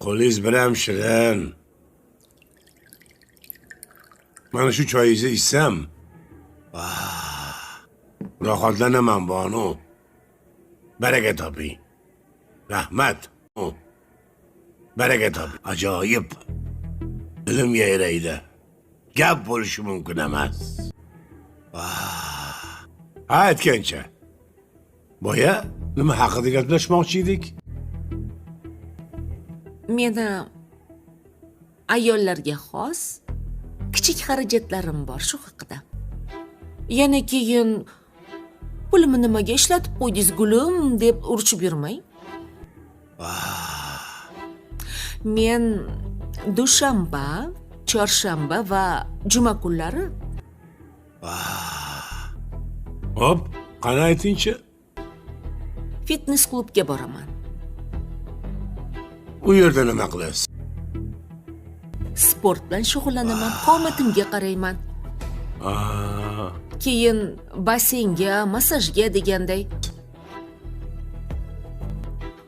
Qo'lingiz bilan shirin. Mana shu choyingizni ichsam, rohatlanaman Bonu. Baraka toping. Rahmat. Baraka toping. Ajoyib. Ilm yayraydi. Gap bo'lishi mumkin emas. Aytgancha. Boya nima haqida gaplashmoqchi edik? Meni ayollarga xos kichik xarajatlarim bor shu haqida. Yana keyin pulimni nimaga ishlatib qo'ydingiz gulim deb urchib yurmang. Men dushanba, chorshanba va juma kunlari Hop, qani aytingchi? fitness klubga boraman. U yerda nima qilasiz? Sport bilan shug'ullanaman, qomatimga qarayman. Keyin basseynga, massajga deganday.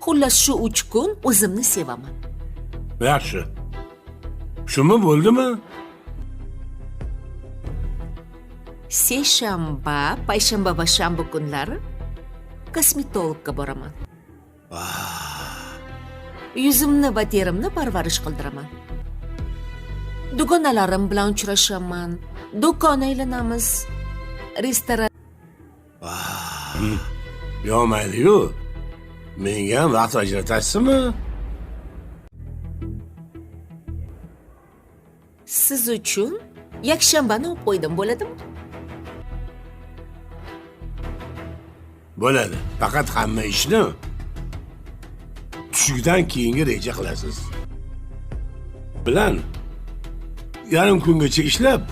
Xullas shu 3 kun o'zimni sevaman. Yaxshi. Shumi bo'ldimi? Seshanba, payshanba va shanba kunlari kosmetologga boraman. Yuzimni va terimni parvarish qildiraman. Dugonalarim bilan uchrashaman, do'kon aylanamiz, restoran. Yo mayli-yu. Menga ham vaqt ajratasizmi? Siz uchun yakshanbani olib qo'ydim, bo'ladimi? Bo'ladi. Faqat hamma ishni tushlikdan keyingi reja qilasiz. Bilan yarim kungacha ishlab,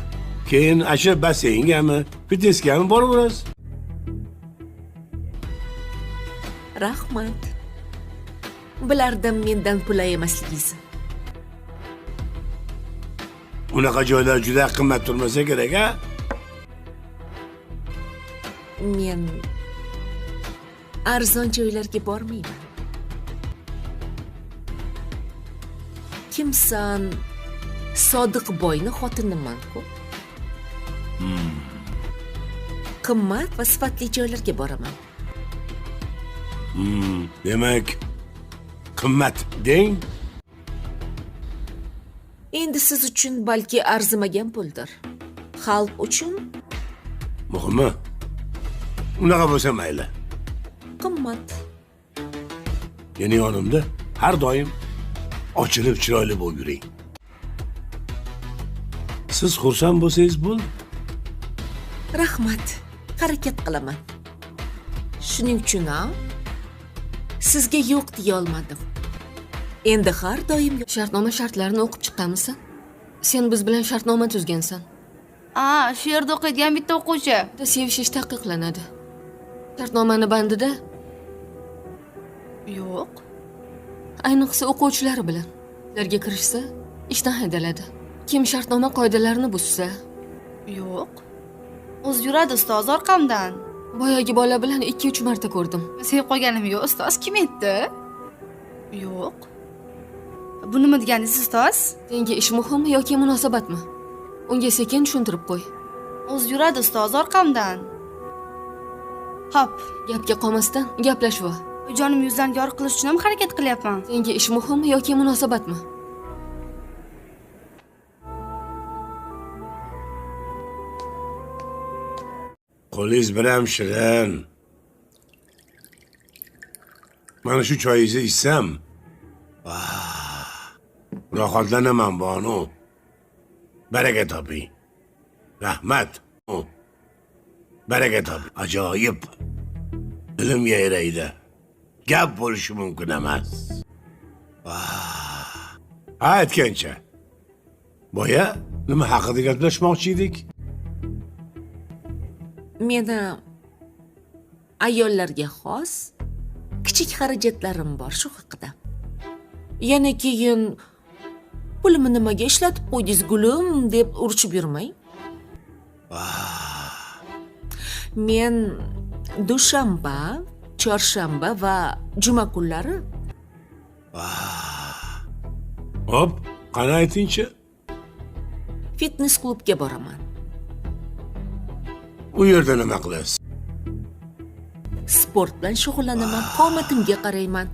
keyin asha basseyngami, fitnessgami boraverasiz. Rahmat. Bilardim mendan pul emasligingizni. Unaqa joylar juda qimmat turmasa kerak, a? Men arzon joylarga bormayman. Kimsan Sodiq boyni xotiniman-ku. Qimmat va sifatli joylarga boraman. Demak, qimmat deng. Endi siz uchun balki arzimagan puldir. Xalq uchun Muhimi, unaqa bo'lsa mayli. qimmat. Meni yonimda har doim ochilib chiroyli bo'lib yuring. Siz xursand bo'lsangiz bo'ldi. Rahmat. Harakat qilaman. Shuning uchun ham sizga yo'q deya olmadim. Endi har doim Shartnoma shartlarini o'qib chiqqanmisan? Sen biz bilan shartnoma tuzgansan. Shu yerda o'qiydigan bitta o'quvchi. Sevishish taqiqlanadi. Shartnomani bandida Yo'q. ayniqsa o'quvchilar bilan ularga kirishsa, ishdan haydaladi. Kim shartnoma qoidalarini buzsa, Yo'q. O'zi yuradi ustoz orqamdan. boyagi bola bilan 2-3 marta ko'rdim. Sevib qo'yganim yo'q. Ustoz kim aytdi? Yo'q. Bu nima deganingiz ustoz? Senga ish muhimmi yoki munosabatmi? Unga sekin tushuntirib qo'y. O'zi yuradi ustoz orqamdan. Hop, Gapga qolmasdan gaplashva. jonim yuzdan yorug' qilish uchun ham harakat qilyapman. Senga ish muhimmi yoki munosabatmi? Qo'lingiz bilan shirin. Mana shu choyingizni ichsam, rohatlanaman Bonu. Baraka toping. Rahmat. Baraka toping. Ajoyib. Ilm yayraydi. Gap bo'lishi mumkin emas. Aytgancha. Boya nima haqida gaplashmoqchi edik? meni ayollarga xos kichik xarajatlarim bor shu haqida. Yana keyin pulimni nimaga ishlatib qo'ydingiz gulim deb urchib yurmang. Men dushanba, chorshanba va juma kunlari Hop, qani aytingchi? Fitness klubga boraman. U yerda nima qilasiz? Sport bilan shug'ullanaman, qomatimga qarayman.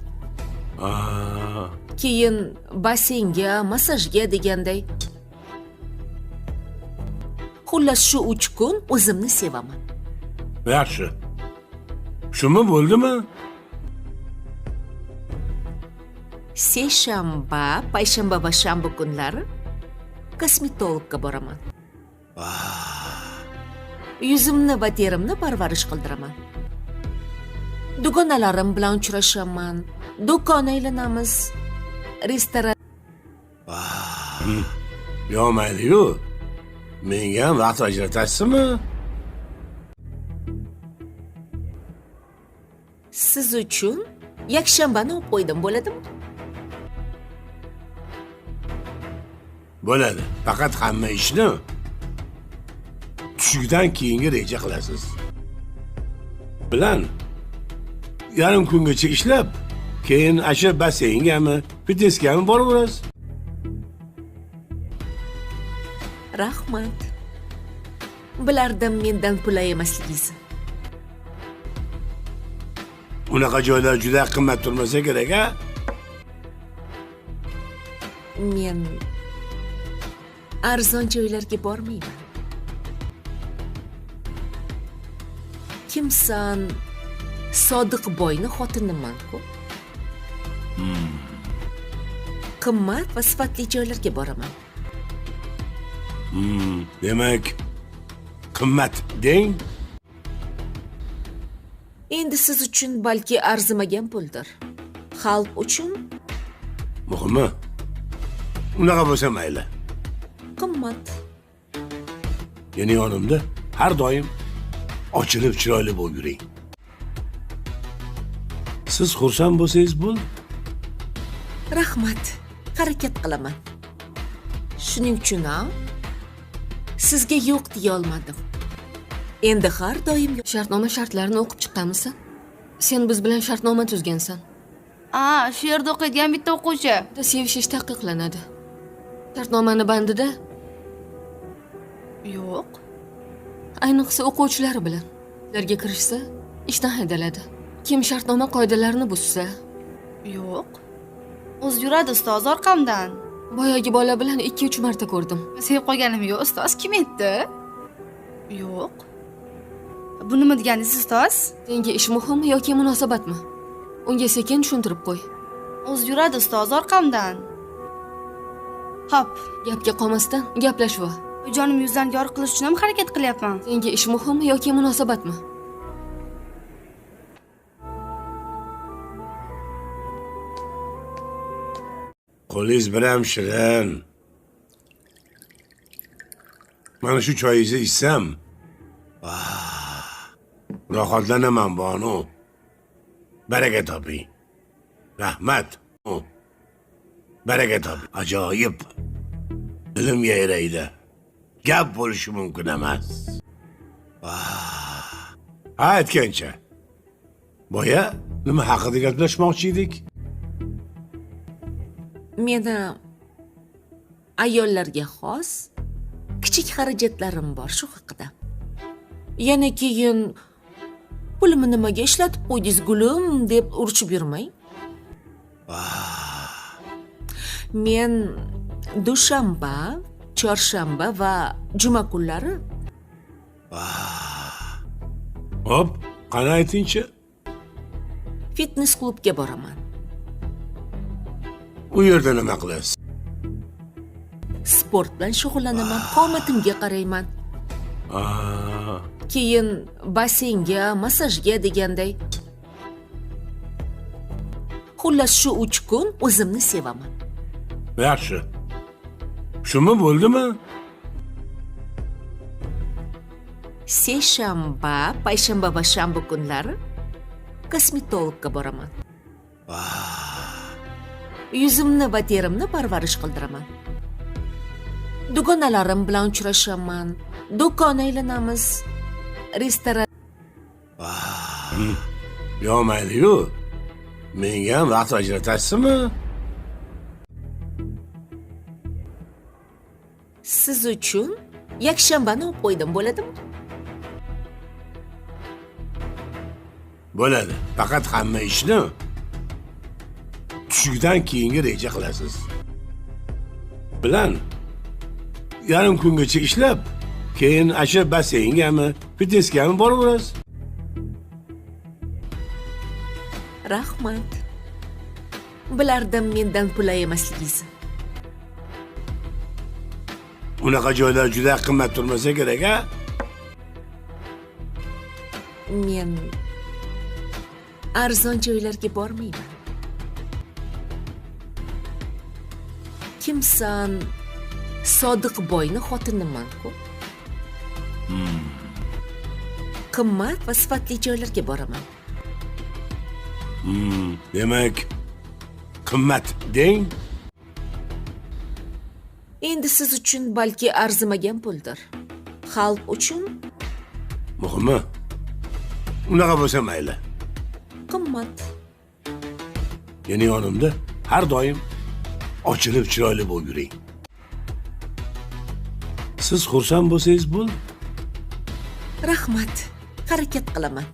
Keyin basseynga, massajga deganday. Xullas shu 3 kun o'zimni sevaman. Yaxshi. Shumi bo'ldimi? Seshanba, payshanba va shanba kunlari kosmetologga boraman. Yuzimni va terimni parvarish qildiraman. Dugonalarim bilan uchrashaman, do'kon aylanamiz, restoran. Yo mayli-yu. Menga ham vaqt ajratasizmi? Siz uchun yakshanbani olib qo'ydim, bo'ladimi? Bo'ladi. Faqat hamma ishni tushlikdan keyingi reja qilasiz. Bilan yarim kungacha ishlab, keyin asha basseyngami, fitnessgami boraverasiz. Rahmat. Bilardim mendan pul emasligingizni. Unaqa joylar juda qimmat turmasa kerak, a? Men arzon joylarga bormayman. Kimsan Sodiq boyni xotiniman-ku. Qimmat va sifatli joylarga boraman. Demak, qimmat deng. Endi siz uchun balki arzimagan puldir. Xalq uchun Muhimi, unaqa bo'lsa mayli. qimmat. Meni yonimda har doim ochilib chiroyli bo'lib yuring. Siz xursand bo'lsangiz bo'ldi. Rahmat. Harakat qilaman. Shuning uchun ham sizga yo'q deya olmadim. Endi har doim Shartnoma shartlarini o'qib chiqqanmisan? Sen biz bilan shartnoma tuzgansan. Shu yerda o'qiydigan bitta o'quvchi. Sevishish taqiqlanadi. Shartnomani bandida Yo'q. ayniqsa o'quvchilari bilan ularga kirishsa, ishdan haydaladi. Kim shartnoma qoidalarini buzsa, Yo'q. O'zi yuradi ustoz orqamdan. boyagi bola bilan 2-3 marta ko'rdim. Sevib qolganim yo'q, ustoz kim aytdi? Yo'q. Bu nima deganingiz ustoz? Senga ish muhimmi yoki munosabatmi? Unga sekin tushuntirib qo'y. O'zi yuradi ustoz orqamdan. Hop, Gapga qolmasdan gaplashva. jonim yuzdan yorug' qilish uchun ham harakat qilyapman. Senga ish muhimmi yoki munosabatmi? Qo'lingiz bilan shirin. Mana shu choyingizni ichsam, rohatlanaman Bonu. Baraka toping. Rahmat. Baraka toping. Ajoyib. Dilim yayraydi. Gap bo'lishi mumkin emas. Aytgancha. Boya nima haqida gaplashmoqchi edik? meni ayollarga xos kichik xarajatlarim bor shu haqida. Yana keyin pulimni nimaga ishlatib qo'ydingiz gulim deb urishib yurmang. Men dushanba, chorshanba va juma kunlari Hop, qani aytingchi? fitness klubga boraman. U yerda nima qilasiz? Sport bilan shug'ullanaman, qomatimga qarayman. Keyin basseynga, massajga deganday. Xullas shu 3 kun o'zimni sevaman. Yaxshi. Shumi bo'ldimi? Seshanba, payshanba va shanba kunlari kosmetologga boraman. Yuzimni va terimni parvarish qildiraman. Dugonalarim bilan uchrashaman, do'kon aylanamiz, restoran. Yo mayli-yu. Menga ham vaqt ajratasizmi? uchun yakshanbani olib qo'ydim, bo'ladimi? Bo'ladi. Faqat hamma ishni tushlikdan keyingi reja qilasiz. Bilan yarim kungacha ishlab, keyin asha basseyngami, fitneskami boraverasiz. Rahmat. Bilardim mendan pul emasligingizni. Unaqa joylar juda qimmat turmasa kerak, a? Men arzon joylarga bormayman. Kimsan Sodiq boyni xotiniman-ku. Qimmat va sifatli joylarga boraman. Demak, qimmat deng. Endi siz uchun balki arzimagan puldir. Xalq uchun Muhimi, unaqa bo'lsa mayli. qimmat. Yeni yonimda har doim ochilib chiroyli bo'lib yuring. Siz xursand bo'lsangiz bo'ldi. Rahmat. Harakat qilaman.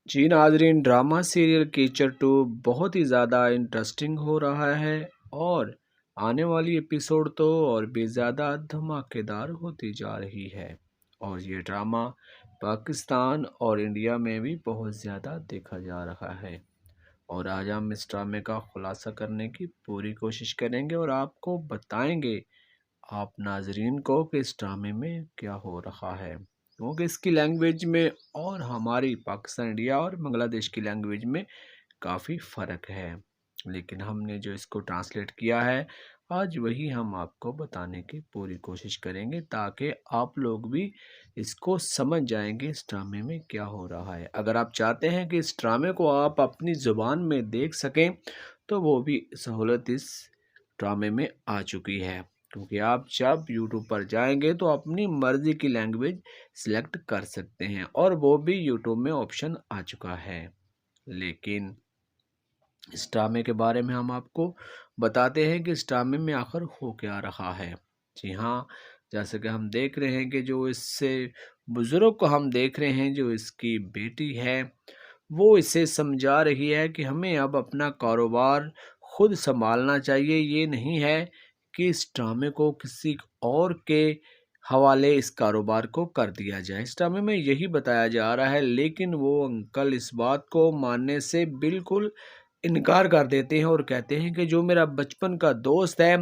जी नाजरीन, drama serial कीचड़ 2 बहुत ही ज़्यादा interesting हो रहा है और आने वाली एपिसोड तो और भी ज़्यादा धमाकेदार होती जा रही है। और ये ड्रामा पाकिस्तान और इंडिया में भी बहुत ज़्यादा देखा जा रहा है। और आज हम इस ड्रामे का खुलासा करने की पूरी कोशिश करेंगे और आपको बताएंगे आप नाजरीन को कि इस ड्रामे में क्या हो रहा है, क्योंकि इसकी लैंग्वेज में और हमारी पाकिस्तान, इंडिया और बांग्लादेश की लैंग्वेज में काफ़ी फ़र्क है। लेकिन हमने जो इसको ट्रांसलेट किया है, आज वही हम आपको बताने की पूरी कोशिश करेंगे ताकि आप लोग भी इसको समझ जाएंगे इस ड्रामे में क्या हो रहा है। अगर आप चाहते हैं कि इस ड्रामे को आप अपनी ज़ुबान में देख सकें तो वो भी सहूलत इस ड्रामे में आ चुकी है, क्योंकि आप जब YouTube पर जाएंगे तो अपनी मर्ज़ी की लैंग्वेज सिलेक्ट कर सकते हैं और वो भी YouTube में ऑप्शन आ चुका है। लेकिन इस ड्रामे के बारे में हम आपको बताते हैं कि इस ड्रामे में आखिर हो क्या रहा है। जी हाँ, जैसे कि हम देख रहे हैं कि जो इससे बुज़ुर्ग को हम देख रहे हैं, जो इसकी बेटी है, वो इसे समझा रही है कि हमें अब अपना कारोबार खुद संभालना चाहिए। ये नहीं है कि इस ड्रामे को किसी और के हवाले इस कारोबार को कर दिया जाए। इस ड्रामे में यही बताया जा रहा है, लेकिन वो अंकल इस बात को मानने से बिल्कुल इनकार कर देते हैं और कहते हैं कि जो मेरा बचपन का दोस्त है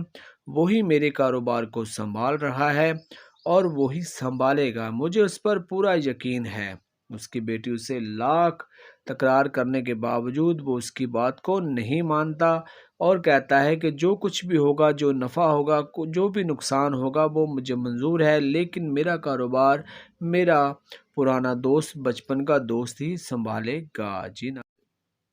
वही मेरे कारोबार को संभाल रहा है और वही संभालेगा, मुझे उस पर पूरा यकीन है। उसकी बेटी उसे लाख तकरार करने के बावजूद वो उसकी बात को नहीं मानता और कहता है कि जो कुछ भी होगा, जो नफ़ा होगा, जो भी नुकसान होगा वो मुझे मंजूर है, लेकिन मेरा कारोबार मेरा पुराना दोस्त, बचपन का दोस्त ही संभालेगा।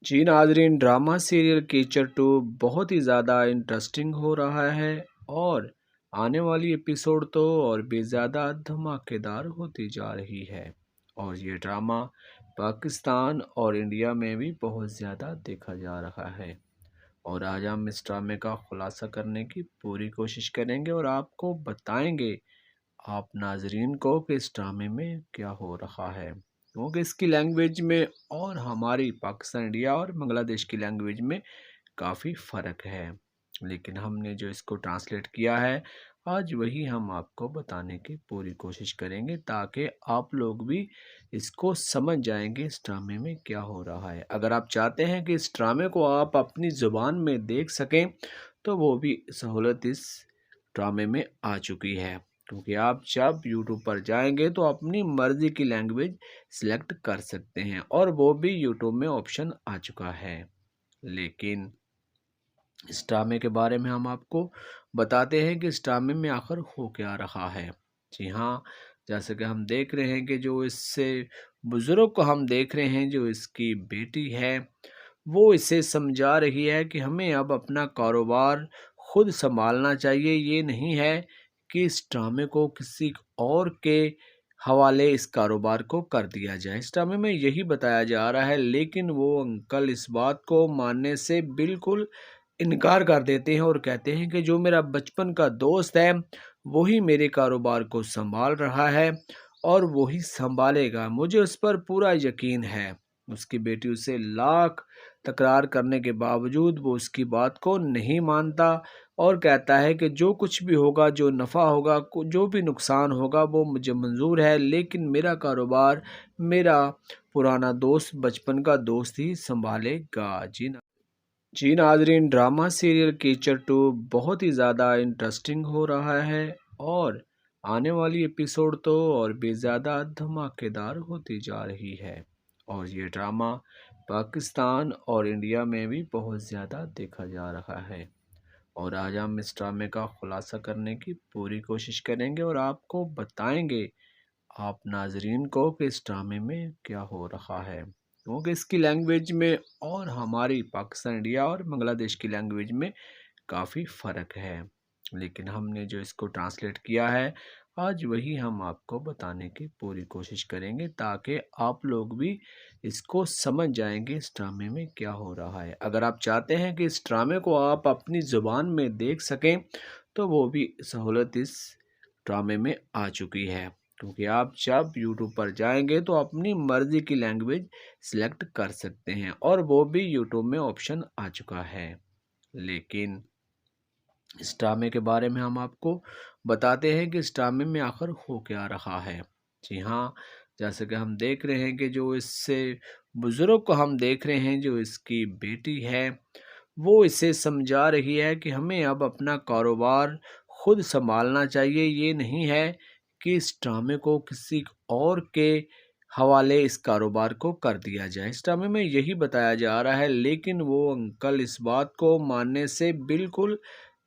जी नाजरीन, ड्रामा सीरियल कीचड़ 2 बहुत ही ज़्यादा इंटरेस्टिंग हो रहा है और आने वाली एपिसोड तो और भी ज़्यादा धमाकेदार होती जा रही है। और ये ड्रामा पाकिस्तान और इंडिया में भी बहुत ज़्यादा देखा जा रहा है। और आज हम इस ड्रामे का खुलासा करने की पूरी कोशिश करेंगे और आपको बताएंगे आप नाजरीन को कि इस ड्रामे में क्या हो रहा है, क्योंकि इसकी लैंग्वेज में और हमारी पाकिस्तान, इंडिया और बांग्लादेश की लैंग्वेज में काफ़ी फ़र्क है। लेकिन हमने जो इसको ट्रांसलेट किया है, आज वही हम आपको बताने की पूरी कोशिश करेंगे ताकि आप लोग भी इसको समझ जाएंगे इस ड्रामे में क्या हो रहा है। अगर आप चाहते हैं कि इस ड्रामे को आप अपनी ज़ुबान में देख सकें तो वो भी सहूलत इस ड्रामे में आ चुकी है, क्योंकि आप जब YouTube पर जाएंगे तो अपनी मर्ज़ी की लैंग्वेज सिलेक्ट कर सकते हैं और वो भी YouTube में ऑप्शन आ चुका है। लेकिन इस ड्रामे के बारे में हम आपको बताते हैं कि इस ड्रामे में आखिर हो क्या रहा है। जी हाँ, जैसे कि हम देख रहे हैं कि जो इससे बुज़ुर्ग को हम देख रहे हैं, जो इसकी बेटी है, वो इसे समझा रही है कि हमें अब अपना कारोबार खुद संभालना चाहिए। ये नहीं है कि इस ड्रामे को किसी और के हवाले इस कारोबार को कर दिया जाए। इस ड्रामे में यही बताया जा रहा है, लेकिन वो अंकल इस बात को मानने से बिल्कुल इनकार कर देते हैं और कहते हैं कि जो मेरा बचपन का दोस्त है वही मेरे कारोबार को संभाल रहा है और वही संभाले گا, मुझे उस पर पूरा यकीन है. उसकी बेटी उसे लाख तकरार करने के बावजूद वो उसकी बात को नहीं मानता और कहता है कि जो कुछ भी होगा, जो नफ़ा होगा, जो भी नुकसान होगा वो मुझे मंजूर है, लेकिन मेरा कारोबार मेरा पुराना दोस्त, बचपन का दोस्त ही संभालेगा. जी नाजरीन, ड्रामा सीरियल कीचड़ 2 बहुत ही ज़्यादा इंटरेस्टिंग हो रहा है और आने वाली एपिसोड तो और भी ज़्यादा धमाकेदार होती जा रही है. और ये ड्रामा पाकिस्तान और इंडिया में भी बहुत ज़्यादा देखा जा रहा है. और आज हम इस ड्रामे का खुलासा करने की पूरी कोशिश करेंगे और आपको बताएंगे आप नाजरीन को कि इस ड्रामे में क्या हो रहा है, क्योंकि इसकी लैंग्वेज में और हमारी पाकिस्तान, इंडिया और बांग्लादेश की लैंग्वेज में काफ़ी फ़र्क है. लेकिन हमने जो इसको ट्रांसलेट किया है आज वही हम आपको बताने की पूरी कोशिश करेंगे ताकि आप लोग भी इसको समझ जाएंगे इस ड्रामे में क्या हो रहा है. अगर आप चाहते हैं कि इस ड्रामे को आप अपनी ज़ुबान में देख सकें तो वो भी सहूलत इस ड्रामे में आ चुकी है, क्योंकि आप जब यूट्यूब पर जाएंगे तो अपनी मर्ज़ी की लैंग्वेज सिलेक्ट कर सकते हैं और वो भी यूट्यूब में ऑप्शन आ चुका है. लेकिन इस ड्रामे के बारे में हम आपको बताते हैं कि इस ड्रामे में आखिर हो क्या रहा है. जी हाँ, जैसे कि हम देख रहे हैं कि जो इससे बुज़ुर्ग को हम देख रहे हैं, जो इसकी बेटी है वो इसे समझा रही है कि हमें अब अपना कारोबार खुद संभालना चाहिए. ये नहीं है कि इस ड्रामे को किसी और के हवाले इस कारोबार को कर दिया जाए. इस ड्रामे में यही बताया जा रहा है, लेकिन वो अंकल इस बात को मानने से बिल्कुल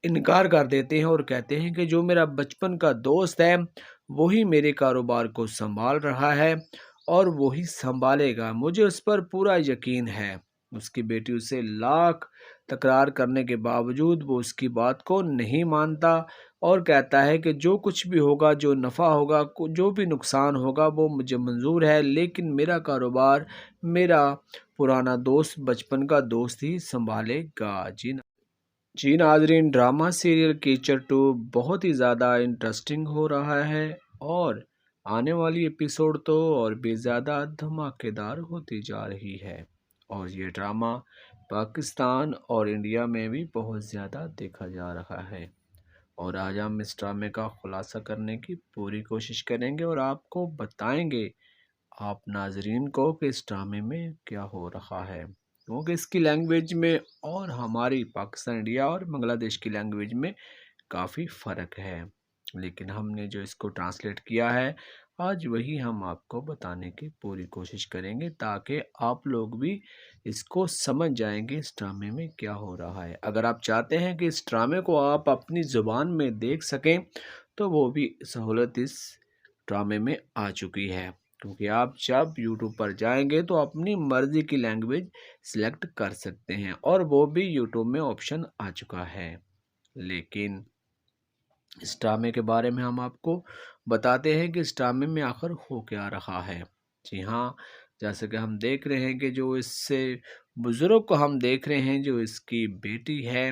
इनकार कर देते हैं और कहते हैं कि जो मेरा बचपन का दोस्त है वही मेरे कारोबार को संभाल रहा है और वही संभालेगा, मुझे उस पर पूरा यकीन है. उसकी बेटी उसे लाख तकरार करने के बावजूद वो उसकी बात को नहीं मानता और कहता है कि जो कुछ भी होगा, जो नफ़ा होगा, जो भी नुकसान होगा वो मुझे मंजूर है, लेकिन मेरा कारोबार मेरा पुराना दोस्त, बचपन का दोस्त ही संभालेगा. जी नाजरीन, ड्रामा सीरियल कीचड़ 2 बहुत ही ज़्यादा इंटरेस्टिंग हो रहा है और आने वाली एपिसोड तो और भी ज़्यादा धमाकेदार होती जा रही है. और ये ड्रामा पाकिस्तान और इंडिया में भी बहुत ज़्यादा देखा जा रहा है. और आज हम इस ड्रामे का खुलासा करने की पूरी कोशिश करेंगे और आपको बताएंगे आप नाजरीन को कि इस ड्रामे में क्या हो रहा है, क्योंकि इसकी लैंग्वेज में और हमारी पाकिस्तान, इंडिया और बांग्लादेश की लैंग्वेज में काफ़ी फ़र्क है. लेकिन हमने जो इसको ट्रांसलेट किया है आज वही हम आपको बताने की पूरी कोशिश करेंगे ताकि आप लोग भी इसको समझ जाएंगे इस ड्रामे में क्या हो रहा है. अगर आप चाहते हैं कि इस ड्रामे को आप अपनी ज़ुबान में देख सकें तो वो भी सहूलत इस ड्रामे में आ चुकी है, क्योंकि आप जब यूट्यूब पर जाएंगे तो अपनी मर्ज़ी की लैंग्वेज सिलेक्ट कर सकते हैं और वो भी यूट्यूब में ऑप्शन आ चुका है. लेकिन इस ड्रामे के बारे में हम आपको बताते हैं कि इस ड्रामे में आखिर हो क्या रहा है. जी हाँ, जैसे कि हम देख रहे हैं कि जो इससे बुज़ुर्ग को हम देख रहे हैं, जो इसकी बेटी है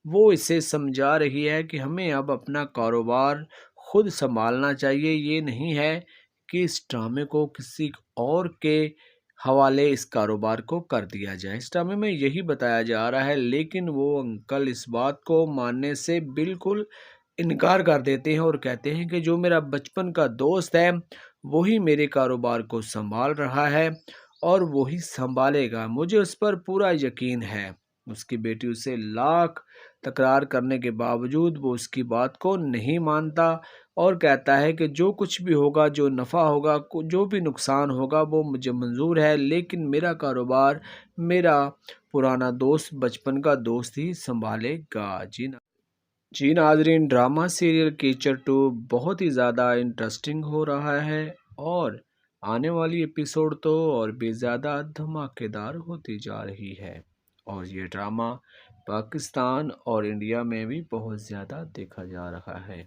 वो इसे समझा रही है कि हमें अब अपना कारोबार खुद संभालना चाहिए. ये नहीं है कि इस ड्रामे को किसी और के हवाले इस कारोबार को कर दिया जाए. इस ड्रामे में यही बताया जा रहा है, लेकिन वो अंकल इस बात को मानने से बिल्कुल इनकार कर देते हैं और कहते हैं कि जो मेरा बचपन का दोस्त है वही मेरे कारोबार को संभाल रहा है और वही संभालेगा, मुझे उस पर पूरा यकीन है. उसकी बेटी उसे लाख तकरार करने के बावजूद वो उसकी बात को नहीं मानता और कहता है कि जो कुछ भी होगा, जो नफ़ा होगा, जो भी नुकसान होगा वो मुझे मंजूर है, लेकिन मेरा कारोबार मेरा पुराना दोस्त, बचपन का दोस्त ही संभालेगा. जी नाजरीन, ड्रामा सीरियल कीचड़ 2 बहुत ही ज़्यादा इंटरेस्टिंग हो रहा है और आने वाली एपिसोड तो और भी ज़्यादा धमाकेदार होती जा रही है. और ये ड्रामा पाकिस्तान और इंडिया में भी बहुत ज़्यादा देखा जा रहा है.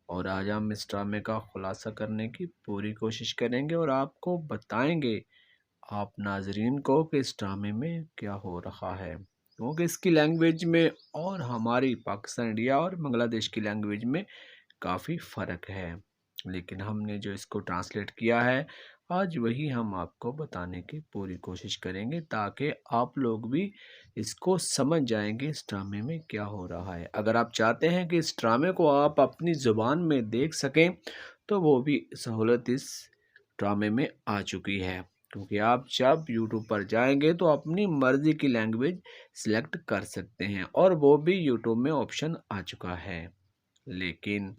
और आज हम इस ड्रामे का खुलासा करने की पूरी कोशिश करेंगे और आपको बताएंगे आप नाजरीन को कि इस ड्रामे में क्या हो रहा है, क्योंकि इसकी लैंग्वेज में और हमारी पाकिस्तान, इंडिया और बांग्लादेश की लैंग्वेज में काफ़ी फ़र्क है, लेकिन हमने जो इसको ट्रांसलेट किया है आज वही हम आपको बताने की पूरी कोशिश करेंगे ताकि आप लोग भी इसको समझ जाएंगे इस ड्रामे में क्या हो रहा है। अगर आप चाहते हैं कि इस ड्रामे को आप अपनी ज़ुबान में देख सकें तो वो भी सहूलत इस ड्रामे में आ चुकी है, क्योंकि आप जब यूट्यूब पर जाएंगे तो अपनी मर्ज़ी की लैंग्वेज सिलेक्ट कर सकते हैं और वो भी यूट्यूब में ऑप्शन आ चुका है। लेकिन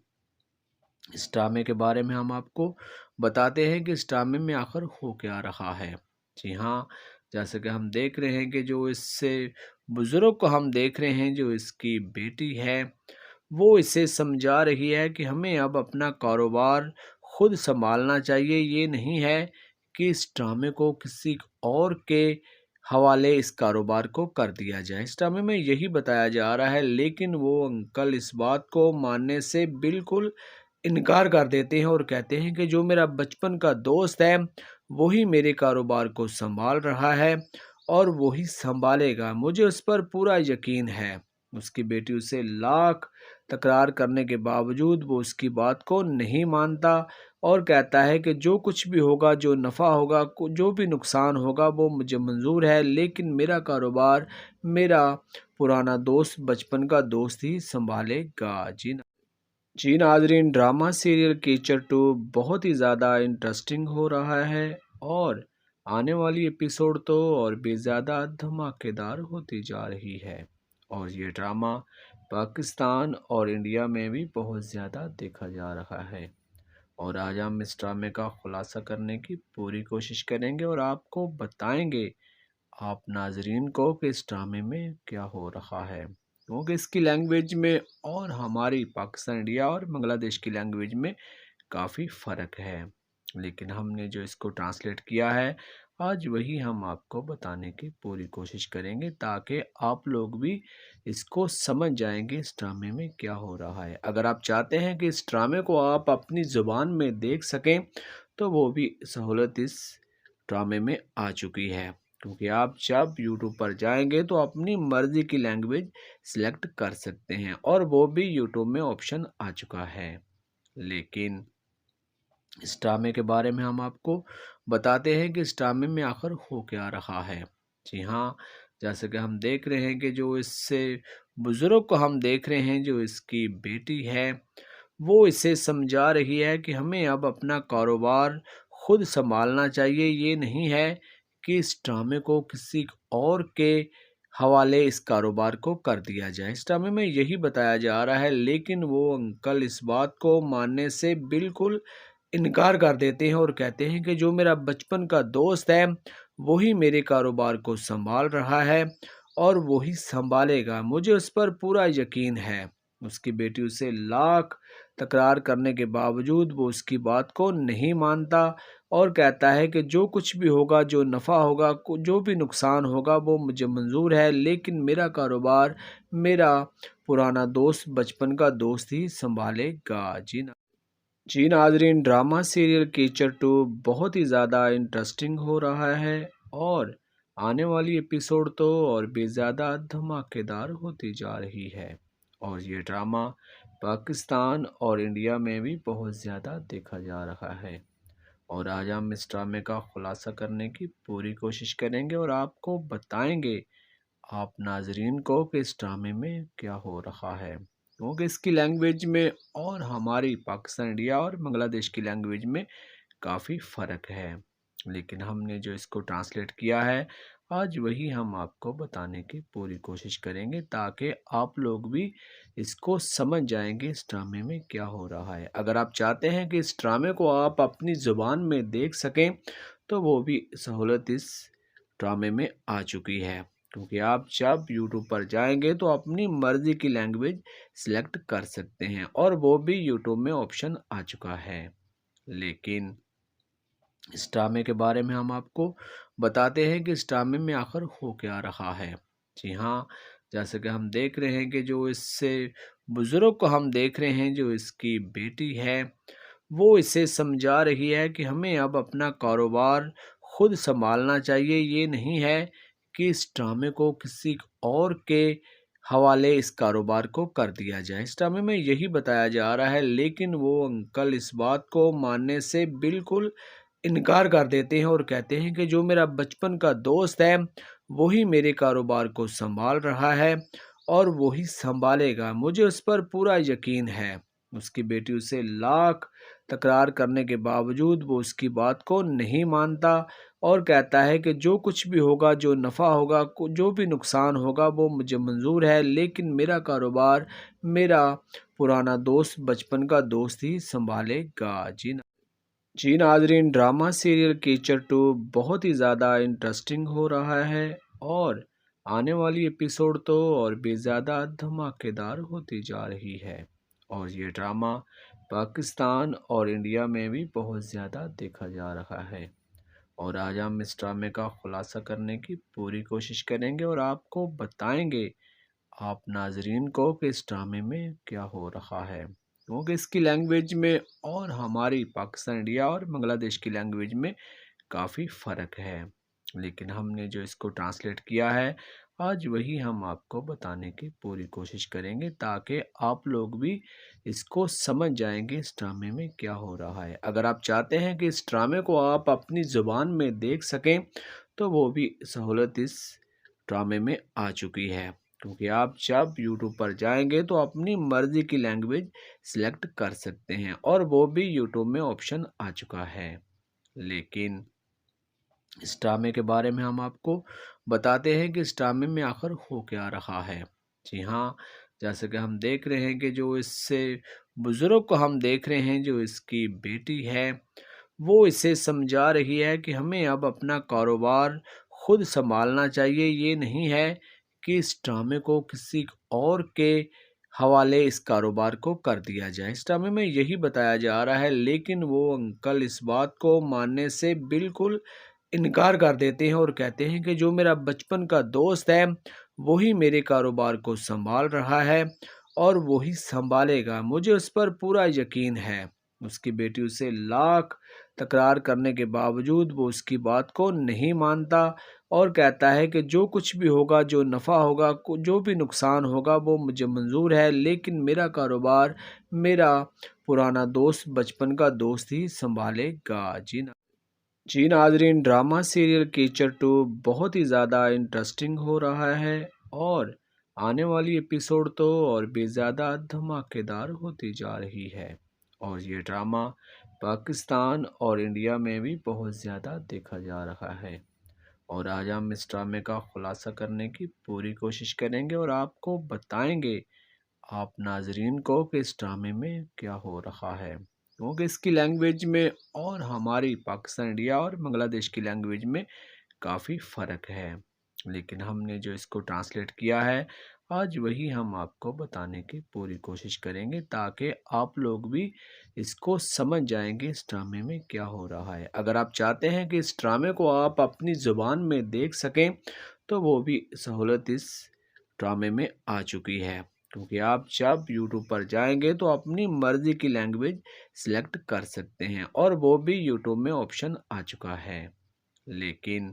इस ड्रामे के बारे में हम आपको बताते हैं कि इस ड्रामे में आखिर हो क्या रहा है। जी हाँ, जैसे कि हम देख रहे हैं कि जो इससे बुज़ुर्ग को हम देख रहे हैं, जो इसकी बेटी है वो इसे समझा रही है कि हमें अब अपना कारोबार खुद संभालना चाहिए। ये नहीं है कि इस ड्रामे को किसी और के हवाले इस कारोबार को कर दिया जाए। इस ड्रामे में यही बताया जा रहा है, लेकिन वो अंकल इस बात को मानने से बिल्कुल इनकार कर देते हैं और कहते हैं कि जो मेरा बचपन का दोस्त है वही मेरे कारोबार को संभाल रहा है और वही संभालेगा, मुझे उस पर पूरा यकीन है। उसकी बेटी उसे लाख तकरार करने के बावजूद वो उसकी बात को नहीं मानता और कहता है कि जो कुछ भी होगा, जो नफ़ा होगा, जो भी नुकसान होगा वो मुझे मंजूर है, लेकिन मेरा कारोबार मेरा पुराना दोस्त, बचपन का दोस्त ही संभालेगा। जी नाजरीन, ड्रामा सीरियल कीचड़ 2 बहुत ही ज़्यादा इंटरेस्टिंग हो रहा है और आने वाली एपिसोड तो और भी ज़्यादा धमाकेदार होती जा रही है। और ये ड्रामा पाकिस्तान और इंडिया में भी बहुत ज़्यादा देखा जा रहा है और आज हम इस ड्रामे का खुलासा करने की पूरी कोशिश करेंगे और आपको बताएंगे आप नाजरीन को कि इस ड्रामे में क्या हो रहा है, क्योंकि इसकी लैंग्वेज में और हमारी पाकिस्तान, इंडिया और बांग्लादेश की लैंग्वेज में काफ़ी फ़र्क है। लेकिन हमने जो इसको ट्रांसलेट किया है आज वही हम आपको बताने की पूरी कोशिश करेंगे ताकि आप लोग भी इसको समझ जाएंगे इस ड्रामे में क्या हो रहा है। अगर आप चाहते हैं कि इस ड्रामे को आप अपनी ज़ुबान में देख सकें तो वो भी सहूलत इस ड्रामे में आ चुकी है, क्योंकि आप जब यूट्यूब पर जाएंगे तो अपनी मर्ज़ी की लैंग्वेज सिलेक्ट कर सकते हैं और वो भी यूट्यूब में ऑप्शन आ चुका है। लेकिन इस ड्रामे के बारे में हम आपको बताते हैं कि इस ड्रामे में आखिर हो क्या रहा है। जी हाँ, जैसे कि हम देख रहे हैं कि जो इससे बुज़ुर्ग को हम देख रहे हैं, जो इसकी बेटी है वो इसे समझा रही है कि हमें अब अपना कारोबार खुद संभालना चाहिए। ये नहीं है कि इस ड्रामे को किसी और के हवाले इस कारोबार को कर दिया जाए। इस ड्रामे में यही बताया जा रहा है, लेकिन वो अंकल इस बात को मानने से बिल्कुल इनकार कर देते हैं और कहते हैं कि जो मेरा बचपन का दोस्त है वही मेरे कारोबार को संभाल रहा है और वही संभालेगा, मुझे उस पर पूरा यकीन है। उसकी बेटी उसे लाख तकरार करने के बावजूद वो उसकी बात को नहीं मानता और कहता है कि जो कुछ भी होगा, जो नफ़ा होगा, जो भी नुकसान होगा वो मुझे मंजूर है, लेकिन मेरा कारोबार मेरा पुराना दोस्त, बचपन का दोस्त ही संभालेगा। जी नाजरीन, ड्रामा सीरियल कीचड़ 2 बहुत ही ज़्यादा इंटरेस्टिंग हो रहा है और आने वाली एपिसोड तो और भी ज़्यादा धमाकेदार होती जा रही है और ये ड्रामा पाकिस्तान और इंडिया में भी बहुत ज़्यादा देखा जा रहा है। और आज हम इस ड्रामे का खुलासा करने की पूरी कोशिश करेंगे और आपको बताएंगे आप नाजरीन को कि इस ड्रामे में क्या हो रहा है, क्योंकि इसकी लैंग्वेज में और हमारी पाकिस्तान, इंडिया और बांग्लादेश की लैंग्वेज में काफ़ी फ़र्क है। लेकिन हमने जो इसको ट्रांसलेट किया है आज वही हम आपको बताने की पूरी कोशिश करेंगे ताकि आप लोग भी इसको समझ जाएंगे इस ड्रामे में क्या हो रहा है। अगर आप चाहते हैं कि इस ड्रामे को आप अपनी ज़ुबान में देख सकें तो वो भी सहूलत इस ड्रामे में आ चुकी है, क्योंकि आप जब यूट्यूब पर जाएंगे तो अपनी मर्ज़ी की लैंग्वेज सिलेक्ट कर सकते हैं और वो भी यूट्यूब में ऑप्शन आ चुका है। लेकिन इस ड्रामे के बारे में हम आपको बताते हैं कि इस ड्रामे में आखिर हो क्या रहा है। जी हाँ, जैसे कि हम देख रहे हैं कि जो इससे बुज़ुर्ग को हम देख रहे हैं, जो इसकी बेटी है वो इसे समझा रही है कि हमें अब अपना कारोबार खुद संभालना चाहिए। ये नहीं है कि इस ड्रामे को किसी और के حوالے اس کاروبار کو کر دیا جائے۔ اس ڈرامے میں یہی بتایا جا رہا ہے، لیکن وہ انکل اس بات کو ماننے سے بالکل انکار کر دیتے ہیں اور کہتے ہیں کہ جو میرا بچپن کا دوست ہے وہی میرے کاروبار کو سنبھال رہا ہے اور وہی سنبھالے گا، مجھے اس پر پورا یقین ہے۔ اس کی بیٹی اسے لاکھ تکرار کرنے کے باوجود وہ اس کی بات کو نہیں مانتا اور کہتا ہے کہ جو کچھ بھی ہوگا، جو نفع ہوگا، جو بھی نقصان ہوگا وہ مجھے منظور ہے، لیکن میرا کاروبار میرا پرانا دوست، بچپن کا دوست ہی سنبھالے گا۔ جی ناظرین، ڈرامہ سیریل کیچر 2 بہت ہی زیادہ انٹرسٹنگ ہو رہا ہے اور آنے والی ایپیسوڈ تو اور بھی زیادہ دھماکے دار ہوتی جا رہی ہے، اور یہ ڈرامہ پاکستان اور انڈیا میں بھی بہت زیادہ دیکھا جا رہا ہے، اور آج ہم اس ڈرامے کا خلاصہ کرنے کی پوری کوشش کریں گے اور آپ کو بتائیں گے آپ ناظرین کو کہ اس ڈرامے میں کیا ہو رہا ہے، کیونکہ اس کی لینگویج میں اور ہماری پاکستان انڈیا اور بنگلہ دیش کی لینگویج میں کافی فرق ہے، لیکن ہم نے جو اس کو ٹرانسلیٹ کیا ہے آج وہی ہم آپ کو بتانے کی پوری کوشش کریں گے تاکہ آپ لوگ بھی اس کو سمجھ جائیں گے اس ڈرامے میں کیا ہو رہا ہے۔ اگر آپ چاہتے ہیں کہ اس ڈرامے کو آپ اپنی زبان میں دیکھ سکیں تو وہ بھی سہولت اس ڈرامے میں آ چکی ہے، کیونکہ آپ جب یوٹیوب پر جائیں گے تو اپنی مرضی کی لینگویج سلیکٹ کر سکتے ہیں، اور وہ بھی یوٹیوب میں آپشن آ چکا ہے۔ لیکن اس ڈرامے کے بارے میں ہم آپ کو بتاتے ہیں کہ اس ڈرامے میں آخر ہو کیا رہا ہے۔ جی ہاں، جیسے کہ ہم دیکھ رہے ہیں کہ جو اس سے بزرگ کو ہم دیکھ رہے ہیں، جو اس کی بیٹی ہے وہ اسے سمجھا رہی ہے کہ ہمیں اب اپنا کاروبار خود سنبھالنا چاہیے، یہ نہیں ہے کہ اس ڈرامے کو کسی اور کے حوالے اس کاروبار کو کر دیا جائے۔ اس ڈرامے میں یہی بتایا جا رہا ہے، لیکن وہ انکل اس بات کو ماننے سے بالکل انکار کر دیتے ہیں اور کہتے ہیں کہ جو میرا بچپن کا دوست ہے وہی میرے کاروبار کو سنبھال رہا ہے اور وہی سنبھالے گا، مجھے اس پر پورا یقین ہے۔ اس کی بیٹی اسے لاکھ تکرار کرنے کے باوجود وہ اس کی بات کو نہیں مانتا اور کہتا ہے کہ جو کچھ بھی ہوگا، جو نفع ہوگا، جو بھی نقصان ہوگا وہ مجھے منظور ہے، لیکن میرا کاروبار میرا پرانا دوست، بچپن کا دوست ہی سنبھالے گا۔ جی ناظرین، ڈرامہ سیریل کیچر 2 بہت ہی زیادہ انٹرسٹنگ ہو رہا ہے اور آنے والی ایپیسوڈ تو اور بھی زیادہ دھماکے دار ہوتی جا رہی ہے، اور یہ ڈرامہ پاکستان اور انڈیا میں بھی بہت زیادہ دیکھا جا رہا ہے، اور آج ہم اس ڈرامے کا خلاصہ کرنے کی پوری کوشش کریں گے اور آپ کو بتائیں گے آپ ناظرین کو کہ اس ڈرامے میں کیا ہو رہا ہے، کیونکہ اس کی لینگویج میں اور ہماری پاکستان انڈیا اور بنگلہ دیش کی لینگویج میں کافی فرق ہے، لیکن ہم نے جو اس کو ٹرانسلیٹ کیا ہے آج وہی ہم آپ کو بتانے کی پوری کوشش کریں گے تاکہ آپ لوگ بھی اس کو سمجھ جائیں گے اس ڈرامے میں کیا ہو رہا ہے۔ اگر آپ چاہتے ہیں کہ اس ڈرامے کو آپ اپنی زبان میں دیکھ سکیں تو وہ بھی سہولت اس ڈرامے میں آ چکی ہے، کیونکہ آپ جب یوٹیوب پر جائیں گے تو اپنی مرضی کی لینگویج سلیکٹ کر سکتے ہیں، اور وہ بھی یوٹیوب میں آپشن آ چکا ہے۔ لیکن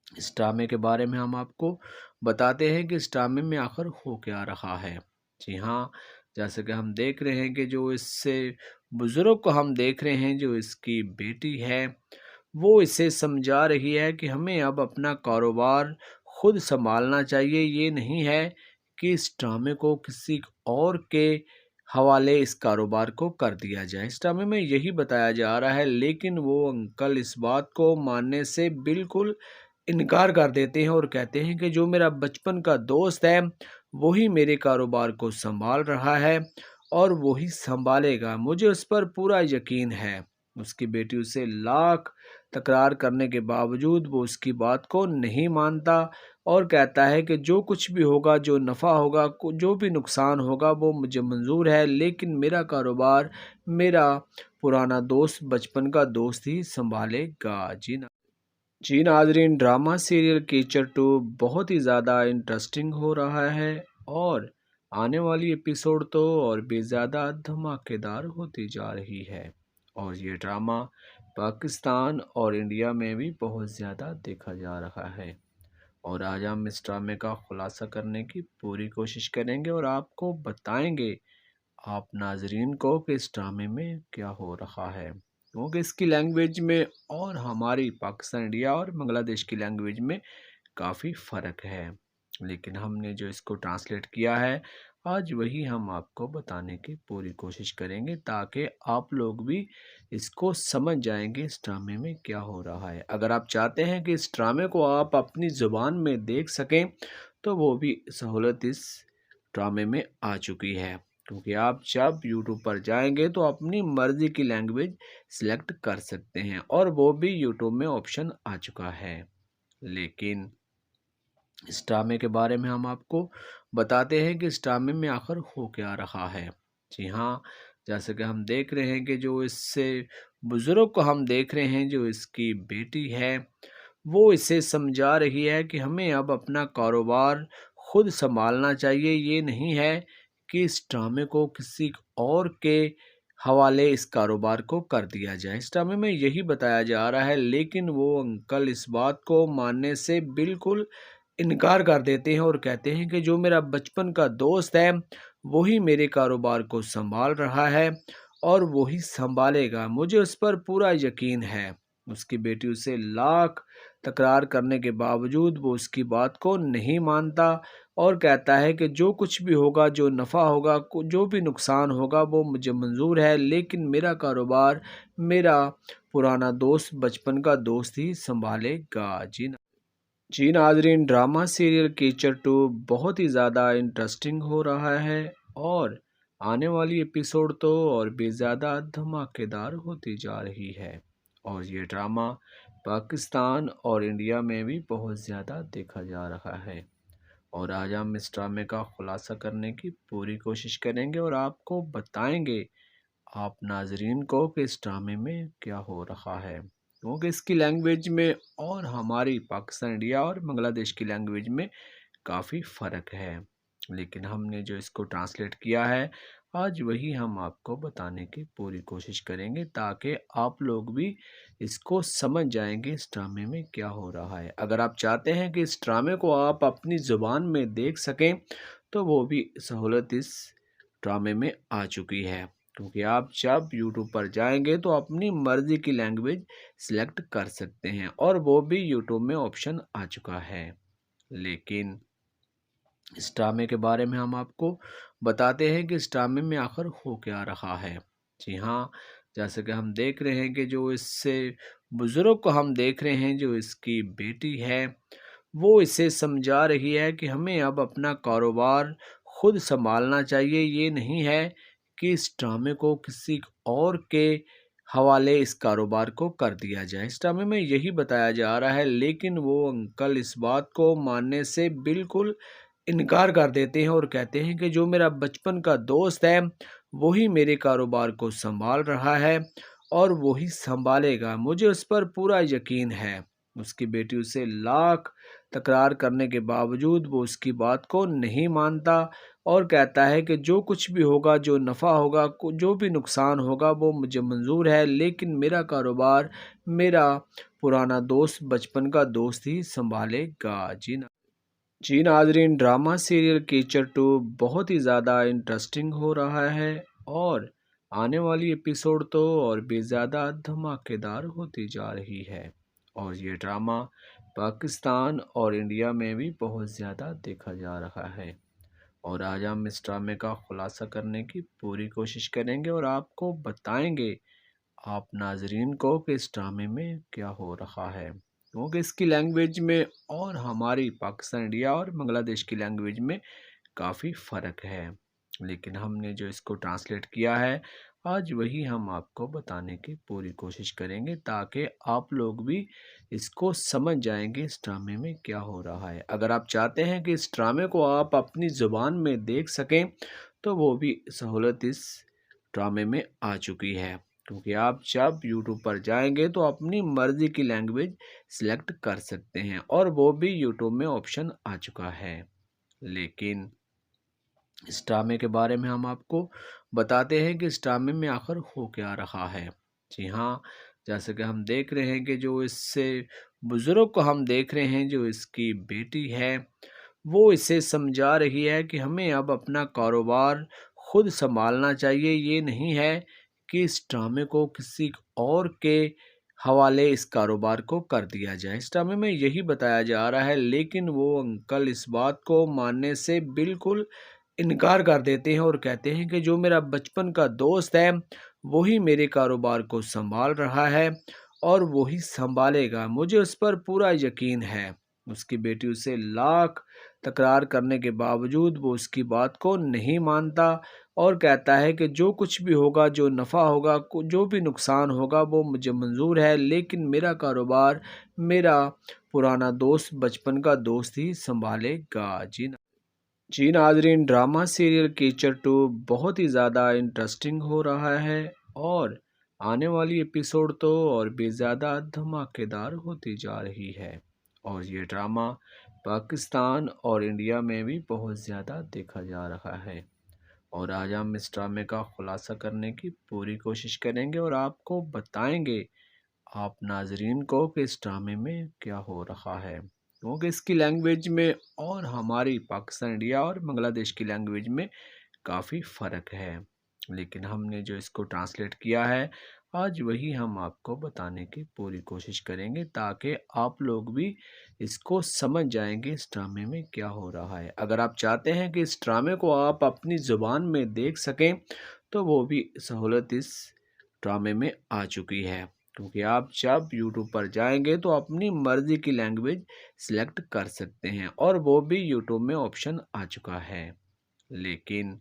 اس ڈرامے کے بارے میں ہم آپ کو بتاتے ہیں کہ اس ڈرامے میں آخر ہو کیا رہا ہے۔ جی ہاں، جیسے کہ ہم دیکھ رہے ہیں کہ جو اس سے بزرگ کو ہم دیکھ رہے ہیں، جو اس کی بیٹی ہے وہ اسے سمجھا رہی ہے کہ ہمیں اب اپنا کاروبار خود سنبھالنا چاہیے، یہ نہیں ہے کہ اس ڈرامے کو کسی اور کے حوالے اس کاروبار کو کر دیا جائے۔ اس ڈرامے میں یہی بتایا جا رہا ہے، لیکن وہ انکل اس بات کو ماننے سے بالکل انکار کر دیتے ہیں اور کہتے ہیں کہ جو میرا بچپن کا دوست ہے وہی میرے کاروبار کو سنبھال رہا ہے اور وہی سنبھالے گا، مجھے اس پر پورا یقین ہے۔ اس کی بیٹی اسے لاکھ تکرار کرنے کے باوجود وہ اس کی بات کو نہیں مانتا اور کہتا ہے کہ جو کچھ بھی ہوگا، جو نفع ہوگا، جو بھی نقصان ہوگا وہ مجھے منظور ہے، لیکن میرا کاروبار میرا پرانا دوست، بچپن کا دوست ہی سنبھالے گا۔ جی ناظرین، ڈرامہ سیریل کیچر 2 بہت ہی زیادہ انٹرسٹنگ ہو رہا ہے اور آنے والی ایپیسوڈ تو اور بھی زیادہ دھماکے دار ہوتی جا رہی ہے، اور یہ ڈرامہ پاکستان اور انڈیا میں بھی بہت زیادہ دیکھا جا رہا ہے، और आज हम इस ड्रामे का खुलासा करने की पूरी कोशिश करेंगे और आपको बताएंगे आप नाजरीन को कि इस ड्रामे में क्या हो रहा है, क्योंकि इसकी लैंग्वेज में और हमारी पाकिस्तान, इंडिया और बांग्लादेश की लैंग्वेज में काफ़ी फ़र्क है। लेकिन हमने जो इसको ट्रांसलेट किया है आज वही हम आपको बताने की पूरी कोशिश करेंगे ताकि आप लोग भी इसको समझ जाएंगे इस ड्रामे में क्या हो रहा है। अगर आप चाहते हैं कि इस ड्रामे को आप अपनी ज़ुबान में देख सकें तो वो भी सहूलत इस ड्रामे में आ चुकी है, क्योंकि आप जब यूट्यूब पर जाएंगे तो अपनी मर्ज़ी की लैंग्वेज सिलेक्ट कर सकते हैं और वो भी यूट्यूब में ऑप्शन आ चुका है। लेकिन इस ड्रामे के बारे में हम आपको बताते हैं कि इस ड्रामे में आखिर हो क्या रहा है। जी हाँ, जैसे कि हम देख रहे हैं कि जो इससे बुज़ुर्ग को हम देख रहे हैं, जो इसकी बेटी है वो इसे समझा रही है कि हमें अब अपना कारोबार खुद संभालना चाहिए। ये नहीं है कि इस ड्रामे को किसी और के हवाले इस कारोबार को कर दिया जाए। इस ड्रामे में यही बताया जा रहा है, लेकिन वो अंकल इस बात को मानने से बिल्कुल इनकार कर देते हैं और कहते हैं कि जो मेरा बचपन का दोस्त है वही मेरे कारोबार को संभाल रहा है और वही संभालेगा, मुझे उस पर पूरा यकीन है। उसकी बेटी उसे लाख तकरार करने के बावजूद वो उसकी बात को नहीं मानता और कहता है कि जो कुछ भी होगा, जो नफ़ा होगा, जो भी नुकसान होगा वो मुझे मंजूर है, लेकिन मेरा कारोबार मेरा पुराना दोस्त, बचपन का दोस्त ही संभालेगा। जी नाजरीन, ड्रामा सीरियल कीचड़ 2 बहुत ही ज़्यादा इंटरेस्टिंग हो रहा है और आने वाली एपिसोड तो और भी ज़्यादा धमाकेदार होती जा रही है। और ये ड्रामा पाकिस्तान और इंडिया में भी बहुत ज़्यादा देखा जा रहा है। और आज हम इस ड्रामे का खुलासा करने की पूरी कोशिश करेंगे और आपको बताएंगे आप नाजरीन को कि इस ड्रामे में क्या हो रहा है, क्योंकि इसकी लैंग्वेज में और हमारी पाकिस्तान, इंडिया और बांग्लादेश की लैंग्वेज में काफ़ी फ़र्क है। लेकिन हमने जो इसको ट्रांसलेट किया है आज वही हम आपको बताने की पूरी कोशिश करेंगे ताकि आप लोग भी इसको समझ जाएंगे इस ड्रामे में क्या हो रहा है। अगर आप चाहते हैं कि इस ड्रामे को आप अपनी ज़ुबान में देख सकें तो वो भी सहूलत इस ड्रामे में आ चुकी है, क्योंकि आप जब यूट्यूब पर जाएंगे तो अपनी मर्ज़ी की लैंग्वेज सिलेक्ट कर सकते हैं और वो भी यूट्यूब में ऑप्शन आ चुका है। लेकिन इस ड्रामे के बारे में हम आपको बताते हैं कि इस ड्रामे में आखिर हो क्या रहा है। जी हाँ, जैसे कि हम देख रहे हैं कि जो इससे बुज़ुर्ग को हम देख रहे हैं, जो इसकी बेटी है वो इसे समझा रही है कि हमें अब अपना कारोबार खुद संभालना चाहिए। ये नहीं है कि इस ड्रामे को किसी और के हवाले इस कारोबार को कर दिया जाए। इस ड्रामे में यही बताया जा रहा है, लेकिन वो अंकल इस बात को मानने से बिल्कुल इनकार कर देते हैं और कहते हैं कि जो मेरा बचपन का दोस्त है वही मेरे कारोबार को संभाल रहा है और वही संभालेगा, मुझे उस पर पूरा यकीन है। उसकी बेटी उसे लाख तकरार करने के बावजूद वो उसकी बात को नहीं मानता और कहता है कि जो कुछ भी होगा, जो नफ़ा होगा, जो भी नुकसान होगा वो मुझे मंजूर है, लेकिन मेरा कारोबार मेरा पुराना दोस्त, बचपन का दोस्त ही संभालेगा। जी नाजरीन, ड्रामा सीरियल कीचड़ 2 बहुत ही ज़्यादा इंटरेस्टिंग हो रहा है और आने वाली एपिसोड तो और भी ज़्यादा धमाकेदार होती जा रही है। और ये ड्रामा पाकिस्तान और इंडिया में भी बहुत ज़्यादा देखा जा रहा है। और आज हम इस ड्रामे का खुलासा करने की पूरी कोशिश करेंगे और आपको बताएंगे आप नाजरीन को कि इस ड्रामे में क्या हो रहा है, क्योंकि इसकी लैंग्वेज में और हमारी पाकिस्तान, इंडिया और बांग्लादेश की लैंग्वेज में काफ़ी फ़र्क है। लेकिन हमने जो इसको ट्रांसलेट किया है आज वही हम आपको बताने की पूरी कोशिश करेंगे ताकि आप लोग भी इसको समझ जाएंगे इस ड्रामे में क्या हो रहा है। अगर आप चाहते हैं कि इस ड्रामे को आप अपनी ज़ुबान में देख सकें तो वो भी सहूलत इस ड्रामे में आ चुकी है, क्योंकि आप जब यूट्यूब पर जाएंगे तो अपनी मर्ज़ी की लैंग्वेज सिलेक्ट कर सकते हैं और वो भी यूट्यूब में ऑप्शन आ चुका है। लेकिन इस ड्रामे के बारे में हम आपको बताते हैं कि इस ड्रामे में आखिर हो क्या रहा है। जी हाँ, जैसे कि हम देख रहे हैं कि जो इससे बुजुर्ग को हम देख रहे हैं, जो इसकी बेटी है, वो इसे समझा रही है कि हमें अब अपना कारोबार खुद संभालना चाहिए। ये नहीं है कि इस ड्रामे को किसी और के हवाले इस कारोबार को कर दिया जाए। इस ड्रामे में यही बताया जा रहा है, लेकिन वो अंकल इस बात को मानने से बिल्कुल इनकार कर देते हैं और कहते हैं कि जो मेरा बचपन का दोस्त है वही मेरे कारोबार को संभाल रहा है और वही संभालेगा, मुझे उस पर पूरा यकीन है। उसकी बेटी उसे लाख तकरार करने के बावजूद वो उसकी बात को नहीं मानता और कहता है कि जो कुछ भी होगा, जो नफ़ा होगा, जो भी नुकसान होगा वो मुझे मंजूर है, लेकिन मेरा कारोबार मेरा पुराना दोस्त, बचपन का दोस्त ही संभालेगा। जी नाजरीन, ड्रामा सीरियल कीचड़ 2 बहुत ही ज़्यादा इंटरेस्टिंग हो रहा है और आने वाली एपिसोड तो और भी ज़्यादा धमाकेदार होती जा रही है। और ये ड्रामा पाकिस्तान और इंडिया में भी बहुत ज़्यादा देखा जा रहा है। और आज हम इस ड्रामे का खुलासा करने की पूरी कोशिश करेंगे और आपको बताएंगे आप नाजरीन को कि इस ड्रामे में क्या हो रहा है, क्योंकि इसकी लैंग्वेज में और हमारी पाकिस्तान, इंडिया और बांग्लादेश की लैंग्वेज में काफ़ी फ़र्क है। लेकिन हमने जो इसको ट्रांसलेट किया है, आज वही हम आपको बताने की पूरी कोशिश करेंगे ताकि आप लोग भी इसको समझ जाएंगे इस ड्रामे में क्या हो रहा है। अगर आप चाहते हैं कि इस ड्रामे को आप अपनी ज़ुबान में देख सकें तो वो भी सहूलत इस ड्रामे में आ चुकी है, क्योंकि आप जब यूट्यूब पर जाएंगे तो अपनी मर्ज़ी की लैंग्वेज सिलेक्ट कर सकते हैं और वो भी यूट्यूब में ऑप्शन आ चुका है। लेकिन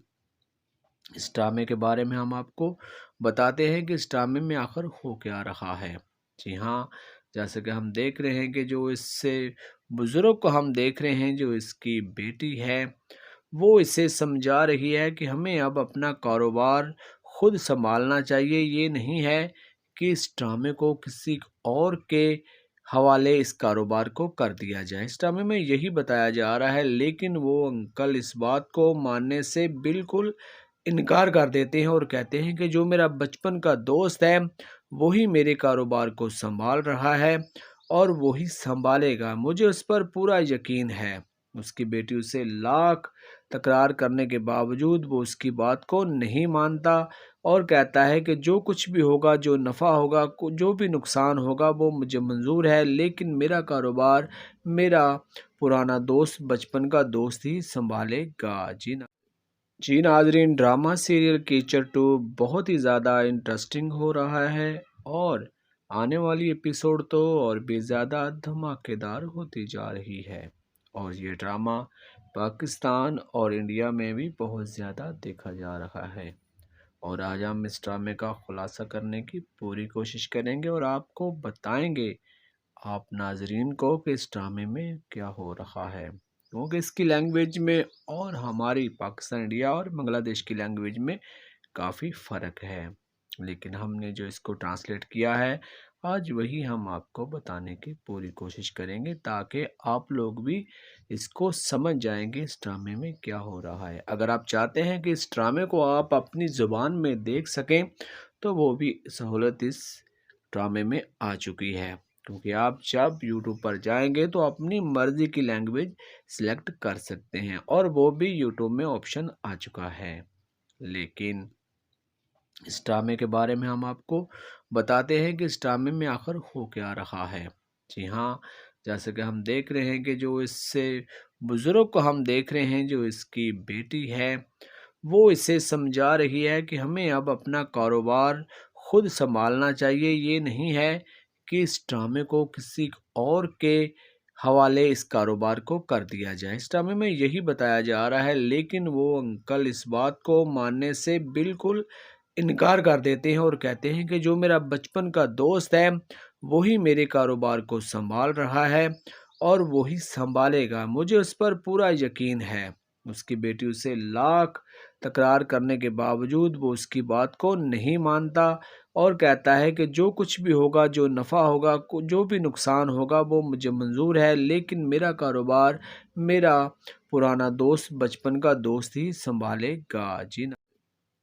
इस ड्रामे के बारे में हम आपको बताते हैं कि इस ड्रामे में आखिर हो क्या रहा है। जी हाँ, जैसे कि हम देख रहे हैं कि जो इससे बुजुर्ग को हम देख रहे हैं, जो इसकी बेटी है, वो इसे समझा रही है कि हमें अब अपना कारोबार खुद संभालना चाहिए। ये नहीं है कि इस ड्रामे को किसी और के हवाले इस कारोबार को कर दिया जाए। इस ड्रामे में यही बताया जा रहा है, लेकिन वो अंकल इस बात को मानने से बिल्कुल इनकार कर देते हैं और कहते हैं कि जो मेरा बचपन का दोस्त है वही मेरे कारोबार को संभाल रहा है और वही संभालेगा, मुझे उस पर पूरा यकीन है। उसकी बेटी उसे लाख तकरार करने के बावजूद वो उसकी बात को नहीं मानता और कहता है कि जो कुछ भी होगा, जो नफ़ा होगा, जो भी नुकसान होगा वो मुझे मंजूर है, लेकिन मेरा कारोबार मेरा पुराना दोस्त, बचपन का दोस्त ही संभालेगा। जी नाजरीन, ड्रामा सीरियल कीचड़ 2 बहुत ही ज़्यादा इंटरेस्टिंग हो रहा है और आने वाली एपिसोड तो और भी ज़्यादा धमाकेदार होती जा रही है। और ये ड्रामा पाकिस्तान और इंडिया में भी बहुत ज़्यादा देखा जा रहा है। और आज हम इस ड्रामे का खुलासा करने की पूरी कोशिश करेंगे और आपको बताएंगे आप नाजरीन को कि इस ड्रामे में क्या हो रहा है, क्योंकि इसकी लैंग्वेज में और हमारी पाकिस्तान, इंडिया और बांग्लादेश की लैंग्वेज में काफ़ी फ़र्क है। लेकिन हमने जो इसको ट्रांसलेट किया है, आज वही हम आपको बताने की पूरी कोशिश करेंगे ताकि आप लोग भी इसको समझ जाएंगे इस ड्रामे में क्या हो रहा है। अगर आप चाहते हैं कि इस ड्रामे को आप अपनी ज़ुबान में देख सकें तो वो भी सहूलत इस ड्रामे में आ चुकी है, क्योंकि आप जब यूट्यूब पर जाएंगे तो अपनी मर्ज़ी की लैंग्वेज सिलेक्ट कर सकते हैं और वो भी यूट्यूब में ऑप्शन आ चुका है। लेकिन इस ड्रामे के बारे में हम आपको बताते हैं कि इस ड्रामे में आखिर हो क्या रहा है। जी हाँ, जैसे कि हम देख रहे हैं कि जो इससे बुजुर्ग को हम देख रहे हैं, जो इसकी बेटी है, वो इसे समझा रही है कि हमें अब अपना कारोबार खुद संभालना चाहिए। ये नहीं है कि इस ड्रामे को किसी और के हवाले इस कारोबार को कर दिया जाए। इस ड्रामे में यही बताया जा रहा है, लेकिन वो अंकल इस बात को मानने से बिल्कुल इनकार कर देते हैं और कहते हैं कि जो मेरा बचपन का दोस्त है वही मेरे कारोबार को संभाल रहा है और वही संभालेगा, मुझे उस पर पूरा यकीन है। उसकी बेटी उसे लाख तकरार करने के बावजूद वो उसकी बात को नहीं मानता और कहता है कि जो कुछ भी होगा, जो नफ़ा होगा, जो भी नुकसान होगा वो मुझे मंजूर है, लेकिन मेरा कारोबार मेरा पुराना दोस्त, बचपन का दोस्त ही संभालेगा।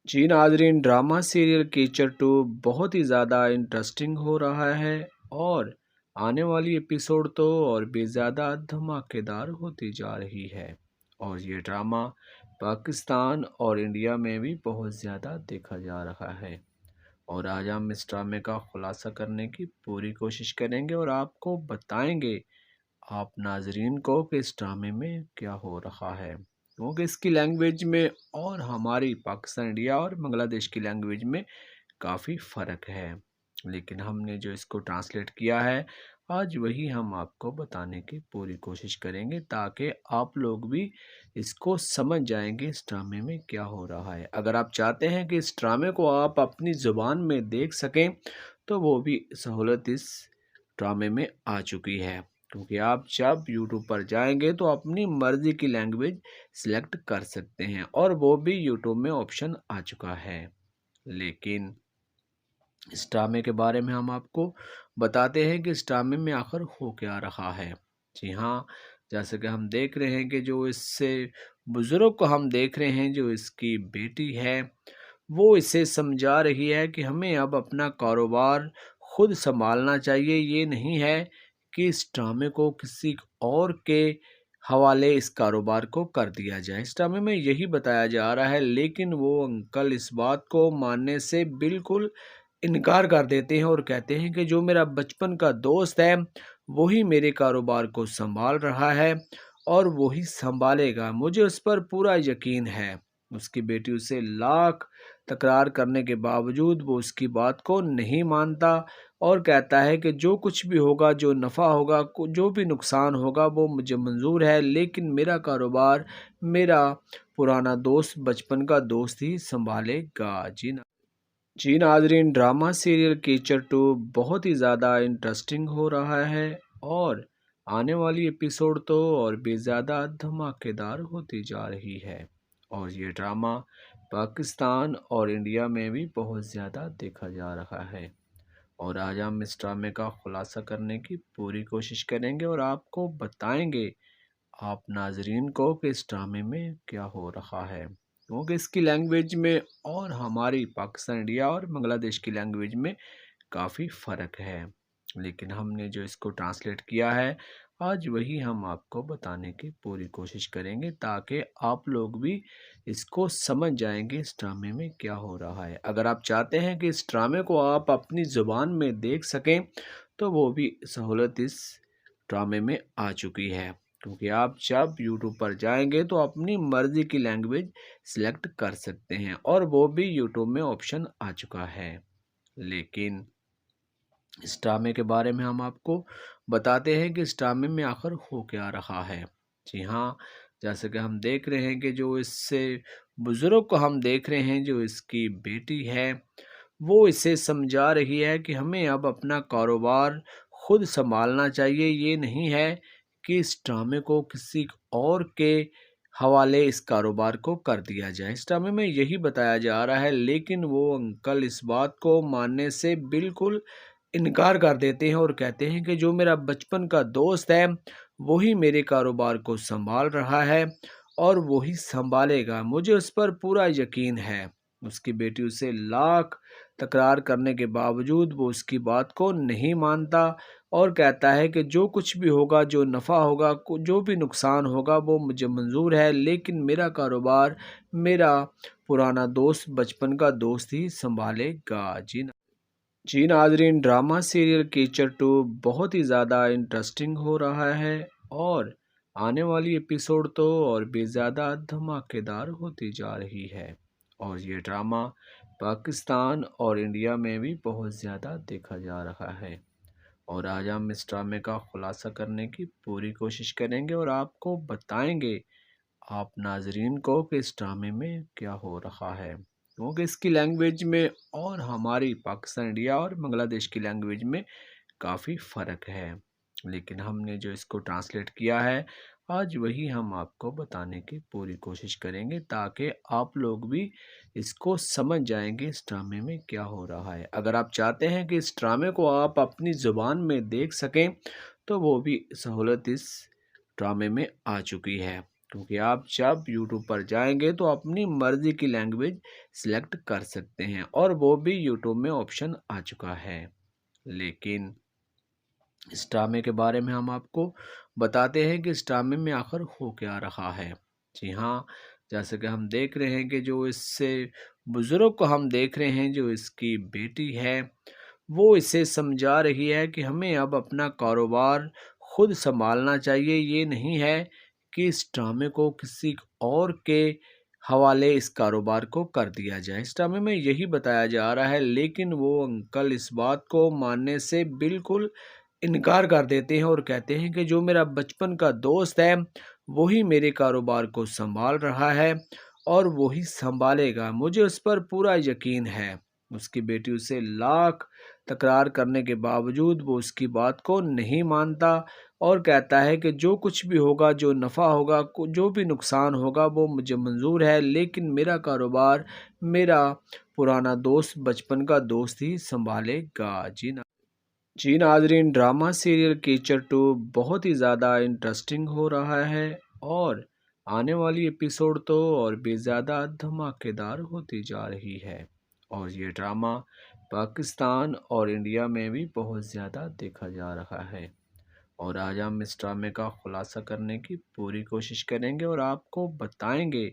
जी नाजरीन, ड्रामा सीरियल कीचड़ 2 बहुत ही ज़्यादा इंटरेस्टिंग हो रहा है और आने वाली एपिसोड तो और भी ज़्यादा धमाकेदार होती जा रही है। और ये ड्रामा पाकिस्तान और इंडिया में भी बहुत ज़्यादा देखा जा रहा है। और आज हम इस ड्रामे का खुलासा करने की पूरी कोशिश करेंगे और आपको बताएंगे आप नाजरीन को कि इस ड्रामे में क्या हो रहा है, क्योंकि इसकी लैंग्वेज में और हमारी पाकिस्तान इंडिया और बांग्लादेश की लैंग्वेज में काफ़ी फ़र्क है। लेकिन हमने जो इसको ट्रांसलेट किया है आज वही हम आपको बताने की पूरी कोशिश करेंगे ताकि आप लोग भी इसको समझ जाएंगे इस ड्रामे में क्या हो रहा है। अगर आप चाहते हैं कि इस ड्रामे को आप अपनी ज़ुबान में देख सकें तो वो भी सहूलत इस ड्रामे में आ चुकी है, क्योंकि आप जब यूट्यूब पर जाएंगे तो अपनी मर्ज़ी की लैंग्वेज सिलेक्ट कर सकते हैं और वो भी यूट्यूब में ऑप्शन आ चुका है। लेकिन इस ड्रामे के बारे में हम आपको बताते हैं कि इस ड्रामे में आखिर हो क्या रहा है। जी हाँ, जैसे कि हम देख रहे हैं कि जो इससे बुज़ुर्ग को हम देख रहे हैं, जो इसकी बेटी है वो इसे समझा रही है कि हमें अब अपना कारोबार खुद संभालना चाहिए। ये नहीं है कि इस ड्रामे को किसी और के हवाले इस कारोबार को कर दिया जाए। इस ड्रामे में यही बताया जा रहा है, लेकिन वो अंकल इस बात को मानने से बिल्कुल इनकार कर देते हैं और कहते हैं कि जो मेरा बचपन का दोस्त है वही मेरे कारोबार को संभाल रहा है और वही संभालेगा, मुझे उस पर पूरा यकीन है। उसकी बेटी उसे लाख तकरार करने के बावजूद वो उसकी बात को नहीं मानता और कहता है कि जो कुछ भी होगा, जो नफ़ा होगा, जो भी नुकसान होगा वो मुझे मंजूर है, लेकिन मेरा कारोबार मेरा पुराना दोस्त, बचपन का दोस्त ही संभालेगा। जी नाजरीन, ड्रामा सीरियल कीचड़ 2 बहुत ही ज़्यादा इंटरेस्टिंग हो रहा है और आने वाली एपिसोड तो और भी ज़्यादा धमाकेदार होती जा रही है। और ये ड्रामा पाकिस्तान और इंडिया में भी बहुत ज़्यादा देखा जा रहा है। और आज हम इस ड्रामे का खुलासा करने की पूरी कोशिश करेंगे और आपको बताएंगे आप नाजरीन को कि इस ड्रामे में क्या हो रहा है, क्योंकि इसकी लैंग्वेज में और हमारी पाकिस्तान इंडिया और बांग्लादेश की लैंग्वेज में काफ़ी फ़र्क है। लेकिन हमने जो इसको ट्रांसलेट किया है आज वही हम आपको बताने की पूरी कोशिश करेंगे ताकि आप लोग भी इसको समझ जाएंगे इस ड्रामे में क्या हो रहा है। अगर आप चाहते हैं कि इस ड्रामे को आप अपनी ज़ुबान में देख सकें तो वो भी सहूलत इस ड्रामे में आ चुकी है, क्योंकि आप जब यूट्यूब पर जाएंगे तो अपनी मर्ज़ी की लैंग्वेज सिलेक्ट कर सकते हैं और वो भी यूट्यूब में ऑप्शन आ चुका है। लेकिन इस ड्रामे के बारे में हम आपको बताते हैं कि इस ड्रामे में आखिर हो क्या रहा है। जी हाँ, जैसे कि हम देख रहे हैं कि जो इससे बुज़ुर्ग को हम देख रहे हैं, जो इसकी बेटी है वो इसे समझा रही है कि हमें अब अपना कारोबार खुद संभालना चाहिए। ये नहीं है कि इस ड्रामे को किसी और के हवाले इस कारोबार को कर दिया जाए। इस ड्रामे में यही बताया जा रहा है, लेकिन वो अंकल इस बात को मानने से बिल्कुल इनकार कर देते हैं और कहते हैं कि जो मेरा बचपन का दोस्त है वही मेरे कारोबार को संभाल रहा है और वही संभालेगा, मुझे उस पर पूरा यकीन है। उसकी बेटी उसे लाख तकरार करने के बावजूद वो उसकी बात को नहीं मानता और कहता है कि जो कुछ भी होगा, जो नफ़ा होगा, जो भी नुकसान होगा वो मुझे मंजूर है, लेकिन मेरा कारोबार मेरा पुराना दोस्त, बचपन का दोस्त ही संभालेगा। जी नाजरीन, ड्रामा सीरियल कीचड़ 2 बहुत ही ज़्यादा इंटरेस्टिंग हो रहा है और आने वाली एपिसोड तो और भी ज़्यादा धमाकेदार होती जा रही है। और ये ड्रामा पाकिस्तान और इंडिया में भी बहुत ज़्यादा देखा जा रहा है। और आज हम इस ड्रामे का खुलासा करने की पूरी कोशिश करेंगे और आपको बताएंगे आप नाजरीन को कि इस ड्रामे में क्या हो रहा है, क्योंकि इसकी लैंग्वेज में और हमारी पाकिस्तान इंडिया और बांग्लादेश की लैंग्वेज में काफ़ी फ़र्क है। लेकिन हमने जो इसको ट्रांसलेट किया है आज वही हम आपको बताने की पूरी कोशिश करेंगे ताकि आप लोग भी इसको समझ जाएंगे इस ड्रामे में क्या हो रहा है। अगर आप चाहते हैं कि इस ड्रामे को आप अपनी ज़ुबान में देख सकें तो वो भी सहूलत इस ड्रामे में आ चुकी है, क्योंकि आप जब यूट्यूब पर जाएंगे तो अपनी मर्जी की लैंग्वेज सिलेक्ट कर सकते हैं और वो भी यूट्यूब में ऑप्शन आ चुका है। लेकिन इस ड्रामे के बारे में हम आपको बताते हैं कि इस ड्रामे में आखिर हो क्या रहा है। जी हाँ, जैसे कि हम देख रहे हैं कि जो इससे बुजुर्ग को हम देख रहे हैं, जो इसकी बेटी है, वो इसे समझा रही है कि हमें अब अपना कारोबार खुद संभालना चाहिए। ये नहीं है कि इस ड्रामे को किसी और के हवाले इस कारोबार को कर दिया जाए। इस ड्रामे में यही बताया जा रहा है, लेकिन वो अंकल इस बात को मानने से बिल्कुल इनकार कर देते हैं और कहते हैं कि जो मेरा बचपन का दोस्त है वही मेरे कारोबार को संभाल रहा है और वही संभालेगा, मुझे उस पर पूरा यकीन है। उसकी बेटी उसे लाख तकरार करने के बावजूद वो उसकी बात को नहीं मानता और कहता है कि जो कुछ भी होगा, जो नफ़ा होगा, जो भी नुकसान होगा वो मुझे मंजूर है, लेकिन मेरा कारोबार मेरा पुराना दोस्त, बचपन का दोस्त ही संभालेगा। जी नाजरीन, ड्रामा सीरियल कीचड़ 2 बहुत ही ज़्यादा इंटरेस्टिंग हो रहा है और आने वाली एपिसोड तो और भी ज़्यादा धमाकेदार होती जा रही है। और ये ड्रामा पाकिस्तान और इंडिया में भी बहुत ज़्यादा देखा जा रहा है। और आज हम इस ड्रामे का खुलासा करने की पूरी कोशिश करेंगे और आपको बताएंगे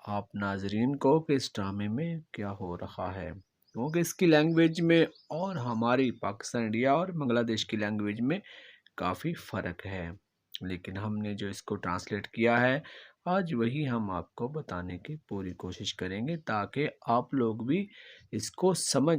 आप नाजरीन को कि इस ड्रामे में क्या हो रहा है, क्योंकि इसकी लैंग्वेज में और हमारी पाकिस्तान, इंडिया और बांग्लादेश की लैंग्वेज में काफ़ी फ़र्क है। लेकिन हमने जो इसको ट्रांसलेट किया है आज वही हम आपको बताने की पूरी कोशिश करेंगे ताकि आप लोग भी इसको समझ